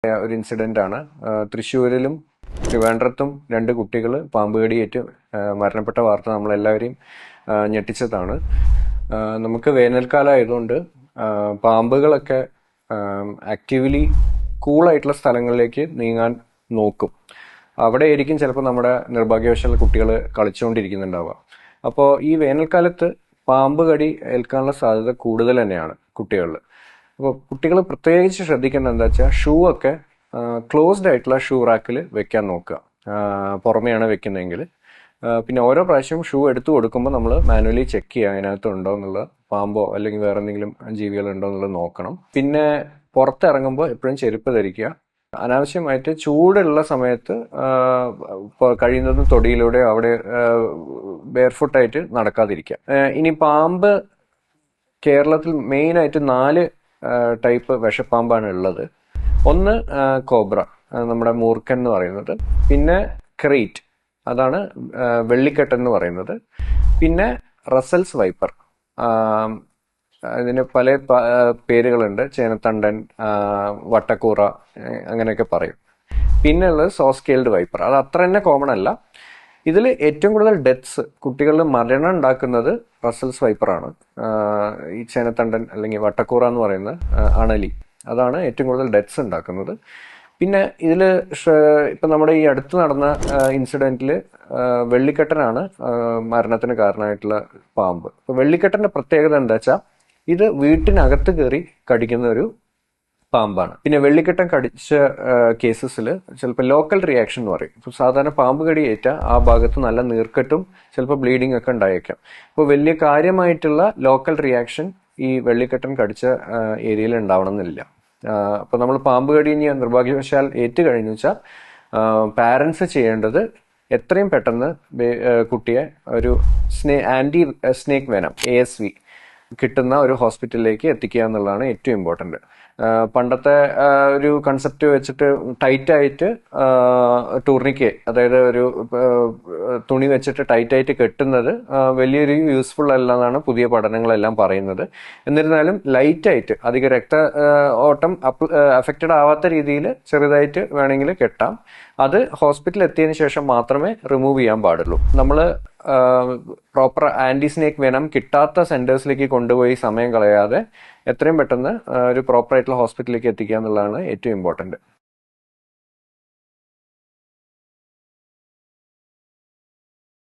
ഒരു ഇൻസിഡന്റ് ആണ്. തൃശ്ശൂരിലും ട്രിവാൻഡ്രത്തും 2 കുട്ടികൾ പാമ്പ് കടിയേറ്റ് മരണപ്പെട്ട വാർത്ത നമ്മളെല്ലാവരെയും ഞെട്ടിച്ചതാണ്. നമുക്ക് വേനൽക്കാലം ആയതുകൊണ്ട് പാമ്പുകളൊക്കെ ആക്റ്റീവ്ലി കൂളായിട്ടുള്ള സ്ഥലങ്ങളിലേക്ക് നീങ്ങാൻ നോക്കും. അവിടെ ആയിരിക്കും ചിലപ്പോൾ നമ്മുടെ നിർഭാഗ്യവശാൽ കുട്ടികൾ കളിച്ചുകൊണ്ടിരിക്കുന്നുണ്ടാവുക. അപ്പോൾ ഈ വേനൽക്കാലത്ത് പാമ്പ് കടി ഏൽക്കാനുള്ള സാധ്യത കൂടുതൽ തന്നെയാണ് കുട്ടികളിൽ. അപ്പോൾ കുട്ടികൾ പ്രത്യേകിച്ച് ശ്രദ്ധിക്കേണ്ടത് എന്താ വെച്ചാൽ ഷൂ ഒക്കെ ക്ലോസ്ഡ് ആയിട്ടുള്ള ഷൂ റാക്കിൽ വെക്കാൻ നോക്കുക. പുറമെയാണ് വെക്കുന്നതെങ്കിൽ പിന്നെ ഓരോ പ്രാവശ്യവും ഷൂ എടുത്തു കൊടുക്കുമ്പോൾ നമ്മൾ മാനുവലി ചെക്ക് ചെയ്യുക അതിനകത്ത് ഉണ്ടോ എന്നുള്ളത്, പാമ്പോ അല്ലെങ്കിൽ വേറെ എന്തെങ്കിലും ജീവികളുണ്ടോ എന്നുള്ളത് നോക്കണം. പിന്നെ പുറത്തിറങ്ങുമ്പോൾ എപ്പോഴും ചെരുപ്പ് ധരിക്കുക. അനാവശ്യമായിട്ട് ചൂടുള്ള സമയത്ത് കഴിയുന്നതും തൊടിയിലൂടെ അവിടെ ബെയർഫുട്ടായിട്ട് നടക്കാതിരിക്കുക. ഇനി പാമ്പ് കേരളത്തിൽ മെയിനായിട്ട് 4 ടൈപ്പ് വിഷപ്പാമ്പാണ് ഉള്ളത്. ഒന്ന് കോബ്ര, നമ്മുടെ മൂർഖൻ എന്ന് പറയുന്നത്. പിന്നെ ക്രേറ്റ്, അതാണ് വെള്ളിക്കെട്ടൻ എന്ന് പറയുന്നത്. പിന്നെ റസൽസ് വൈപ്പർ, ഇതിന് പല പേരുകളുണ്ട്. ചേനത്തണ്ടൻ, വട്ടക്കൂറ, അങ്ങനെയൊക്കെ പറയും. പിന്നെ ഉള്ളത് സോസ്കെയിൽഡ് വൈപ്പർ, അത് അത്ര തന്നെ കോമൺ അല്ല. ഇതിൽ ഏറ്റവും കൂടുതൽ ഡെത്ത്സ്, കുട്ടികളിൽ മരണം ഉണ്ടാക്കുന്നത് റസൽസ് വൈപ്പറാണ്. ഈ ചേനത്തണ്ടൻ അല്ലെങ്കിൽ വട്ടക്കൂറ എന്ന് പറയുന്ന അണലി, അതാണ് ഏറ്റവും കൂടുതൽ ഡെത്ത്സ് ഉണ്ടാക്കുന്നത്. പിന്നെ ഇതിൽ ഇപ്പം നമ്മുടെ ഈ അടുത്ത് നടന്ന ഇൻസിഡൻറ്റിൽ വെള്ളിക്കെട്ടനാണ് മരണത്തിന് കാരണമായിട്ടുള്ള പാമ്പ്. അപ്പോൾ വെള്ളിക്കെട്ടൻ്റെ പ്രത്യേകത എന്താ വെച്ചാൽ ഇത് വീട്ടിനകത്ത് കയറി കടിക്കുന്ന ഒരു പാമ്പാണ്. പിന്നെ വെള്ളിക്കെട്ടൻ കടിച്ച കേസസിൽ ചിലപ്പോൾ ലോക്കൽ റിയാക്ഷൻ എന്ന് പറയും. ഇപ്പോൾ സാധാരണ പാമ്പ് കടിയേറ്റ ആ ഭാഗത്ത് നല്ല നീർക്കെട്ടും ചിലപ്പോൾ ബ്ലീഡിംഗ് ഒക്കെ ഉണ്ടായേക്കാം. അപ്പോൾ വലിയ കാര്യമായിട്ടുള്ള ലോക്കൽ റിയാക്ഷൻ ഈ വെള്ളിക്കെട്ടൻ കടിച്ച ഏരിയയിൽ ഉണ്ടാവണമെന്നില്ല. അപ്പോൾ നമ്മൾ പാമ്പ് കടി ഇനി നിർഭാഗ്യവശാൽ ഏറ്റു കഴിഞ്ഞു വെച്ചാൽ പാരൻസ് ചെയ്യേണ്ടത് എത്രയും പെട്ടെന്ന് കുട്ടിയെ ഒരു ആൻറ്റി സ്നേക്ക് വെനം ASV കിട്ടുന്ന ഒരു ഹോസ്പിറ്റലിലേക്ക് എത്തിക്കുക എന്നുള്ളതാണ് ഏറ്റവും ഇമ്പോർട്ടൻ്റ്. പണ്ടത്തെ ഒരു കൺസെപ്റ്റ് വെച്ചിട്ട് ടൈറ്റായിട്ട് ടൂർണിക്കെ, അതായത് ഒരു തുണി വെച്ചിട്ട് ടൈറ്റായിട്ട് കെട്ടുന്നത് വലിയൊരു യൂസ്ഫുൾ അല്ല എന്നാണ് പുതിയ പഠനങ്ങളെല്ലാം പറയുന്നത്. എന്നിരുന്നാലും ലൈറ്റായിട്ട്, അധിക രക്ത ഓട്ടം അഫക്റ്റഡ് ആവാത്ത രീതിയിൽ ചെറുതായിട്ട് വേണമെങ്കിൽ കെട്ടാം. അത് ഹോസ്പിറ്റലിൽ എത്തിയതിനു ശേഷം മാത്രമേ റിമൂവ് ചെയ്യാൻ പാടുള്ളൂ. നമ്മൾ പ്രോപ്പർ ആൻറ്റി സ്നേക്ക് വെനം കിട്ടാത്ത സെന്റേഴ്സിലേക്ക് കൊണ്ടുപോയി സമയം കളയാതെ എത്രയും പെട്ടെന്ന് ഒരു പ്രോപ്പർ ആയിട്ടുള്ള ഹോസ്പിറ്റലിലേക്ക് എത്തിക്കുക എന്നുള്ളതാണ് ഏറ്റവും ഇമ്പോർട്ടൻറ്റ്.